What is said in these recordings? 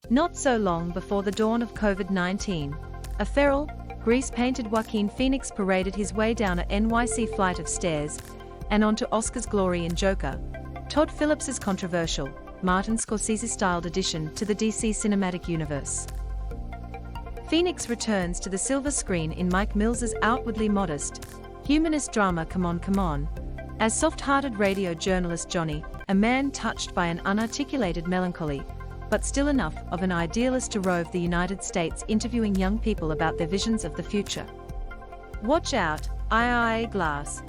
Not so long before the dawn of COVID-19, a feral, grease-painted Joaquin Phoenix paraded his way down a NYC flight of stairs and onto Oscar's glory in Joker, Todd Phillips's controversial, Martin Scorsese-styled addition to the DC cinematic universe. Phoenix returns to the silver screen in Mike Mills's outwardly modest, humanist drama Come On, Come On, as soft-hearted radio journalist Johnny, a man touched by an unarticulated melancholy, but still enough of an idealist to rove the United States interviewing young people about their visions of the future. Watch out, III Glass.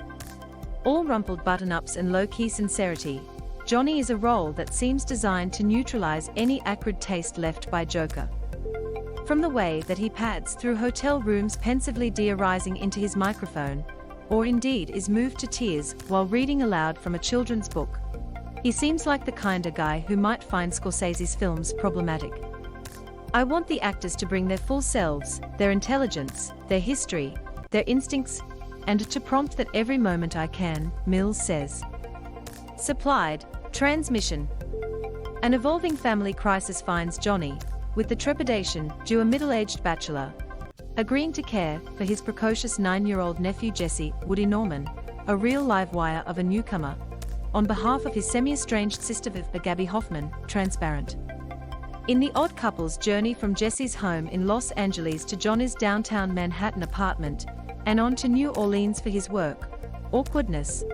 All rumpled button-ups and low-key sincerity, Johnny is a role that seems designed to neutralize any acrid taste left by Joker. From the way that he pads through hotel rooms pensively diarising into his microphone, or indeed is moved to tears while reading aloud from a children's book, he seems like the kind of guy who might find Scorsese's films problematic. I want the actors to bring their full selves, their intelligence, their history, their instincts, and to prompt that every moment I can, Mills says. Supplied, transmission. An evolving family crisis finds Johnny, with the trepidation due a middle-aged bachelor, agreeing to care for his precocious 9-year-old nephew Jesse Woody Norman, a real live wire of a newcomer, on behalf of his semi-estranged sister Viv, Gabby Hoffman, transparent. In the odd couple's journey from Jesse's home in Los Angeles to Johnny's downtown Manhattan apartment, and on to New Orleans for his work, awkwardness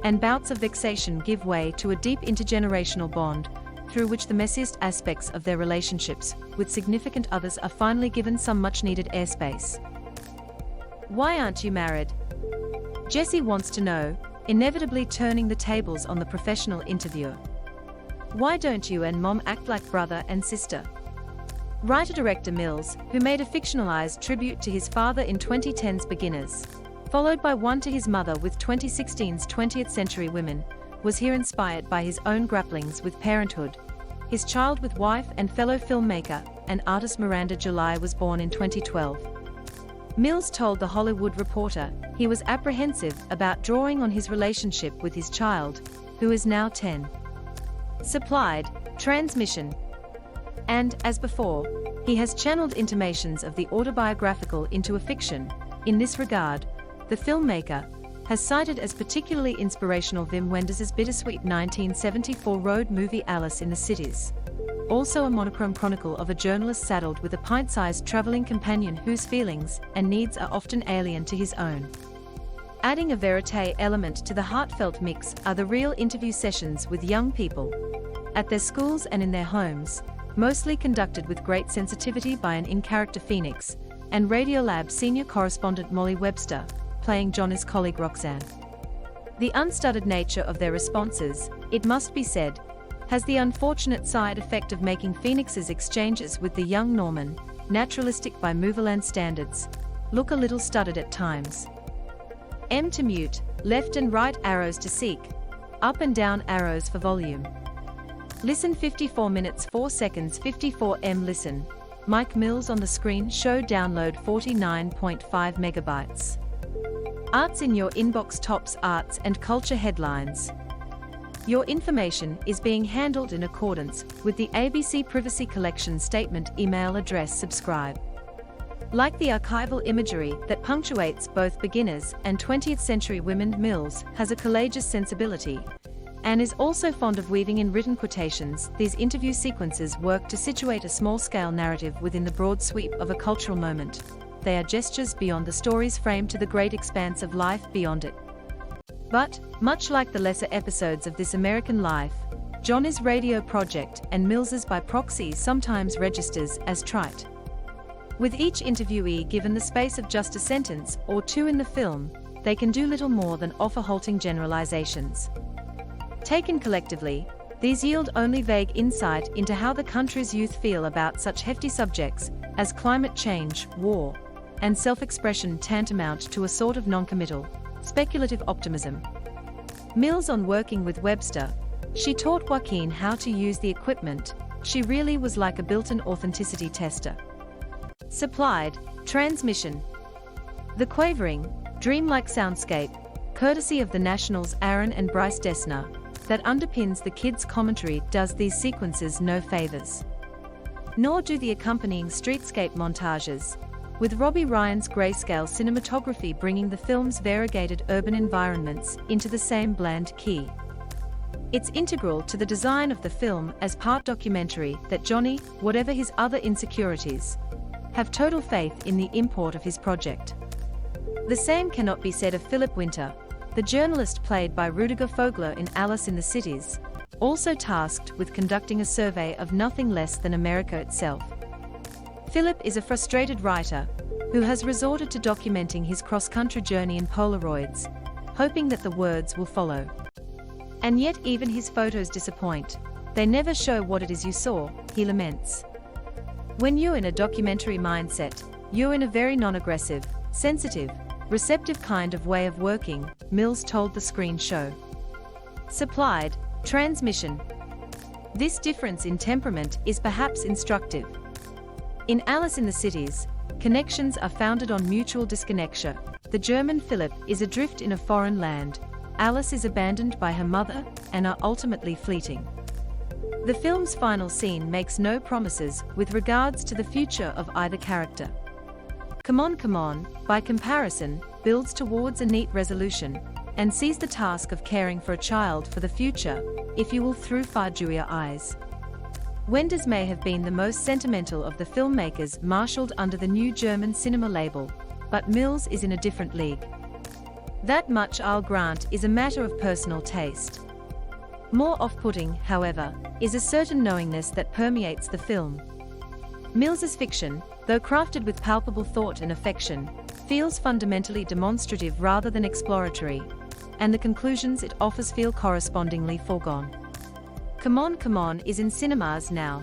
and bouts of vexation give way to a deep intergenerational bond, through which the messiest aspects of their relationships with significant others are finally given some much-needed airspace. Why aren't you married? Jesse wants to know, inevitably turning the tables on the professional interviewer. Why don't you and Mom act like brother and sister? Writer-director Mills, who made a fictionalized tribute to his father in 2010's Beginners, followed by one to his mother with 2016's 20th Century Women, was here inspired by his own grapplings with parenthood. His child with wife and fellow filmmaker and artist Miranda July was born in 2012. Mills told The Hollywood Reporter he was apprehensive about drawing on his relationship with his child, who is now 10. Supplied, transmission. And, as before, he has channeled intimations of the autobiographical into a fiction. In this regard, the filmmaker has cited as particularly inspirational Wim Wenders' bittersweet 1974 road movie Alice in the Cities, also a monochrome chronicle of a journalist saddled with a pint-sized traveling companion whose feelings and needs are often alien to his own. Adding a verite element to the heartfelt mix are the real interview sessions with young people, at their schools and in their homes, mostly conducted with great sensitivity by an in-character Phoenix, and Radiolab senior correspondent Molly Webster, playing Johnny's colleague Roxanne. The unstudied nature of their responses, it must be said, has the unfortunate side effect of making Phoenix's exchanges with the young Norman, naturalistic by Movieland standards, look a little studied at times. M to mute, left and right arrows to seek, up and down arrows for volume. Listen 54 minutes 4 seconds 54 M listen. Mike Mills on the screen show download 49.5 megabytes. Arts in your inbox tops arts and culture headlines. Your information is being handled in accordance with the ABC Privacy Collection Statement email address subscribe. Like the archival imagery that punctuates both Beginners and 20th Century Women, Mills has a collageous sensibility, and is also fond of weaving in written quotations. These interview sequences work to situate a small-scale narrative within the broad sweep of a cultural moment. They are gestures beyond the story's frame to the great expanse of life beyond it. But, much like the lesser episodes of This American Life, Johnny's radio project and Mills's by proxy sometimes registers as trite. With each interviewee given the space of just a sentence or two in the film, they can do little more than offer halting generalizations. Taken collectively, these yield only vague insight into how the country's youth feel about such hefty subjects as climate change, war, and self-expression, tantamount to a sort of non-committal, speculative optimism. Mills on working with Webster, she taught Joaquin how to use the equipment. She really was like a built-in authenticity tester. Supplied, transmission. The quavering, dreamlike soundscape, courtesy of the Nationals' Aaron and Bryce Dessner, that underpins the kids' commentary does these sequences no favors. nor do the accompanying streetscape montages, with Robbie Ryan's grayscale cinematography bringing the film's variegated urban environments into the same bland key. It's integral to the design of the film as part documentary that Johnny, whatever his other insecurities, have total faith in the import of his project. The same cannot be said of Philip Winter, the journalist played by Rudiger Fogler in Alice in the Cities, also tasked with conducting a survey of nothing less than America itself. Philip is a frustrated writer who has resorted to documenting his cross-country journey in Polaroids, hoping that the words will follow. And yet even his photos disappoint. They never show what it is you saw, he laments. When you're in a documentary mindset, you're in a very non-aggressive, sensitive, receptive kind of way of working, Mills told the Screen Show. Supplied transmission. This difference in temperament is perhaps instructive. In Alice in the Cities, connections are founded on mutual disconnection. The German Philip is adrift in a foreign land. Alice is abandoned by her mother and are ultimately fleeting. The film's final scene makes no promises with regards to the future of either character. Come On, by comparison, builds towards a neat resolution and sees the task of caring for a child for the future, if you will, through far dewier eyes. Wenders may have been the most sentimental of the filmmakers marshaled under the new German cinema label, but Mills is in a different league. That much, I'll grant, is a matter of personal taste. More off-putting, however, is a certain knowingness that permeates the film. Mills's fiction, though crafted with palpable thought and affection, feels fundamentally demonstrative rather than exploratory, and the conclusions it offers feel correspondingly foregone. Come On is in cinemas now.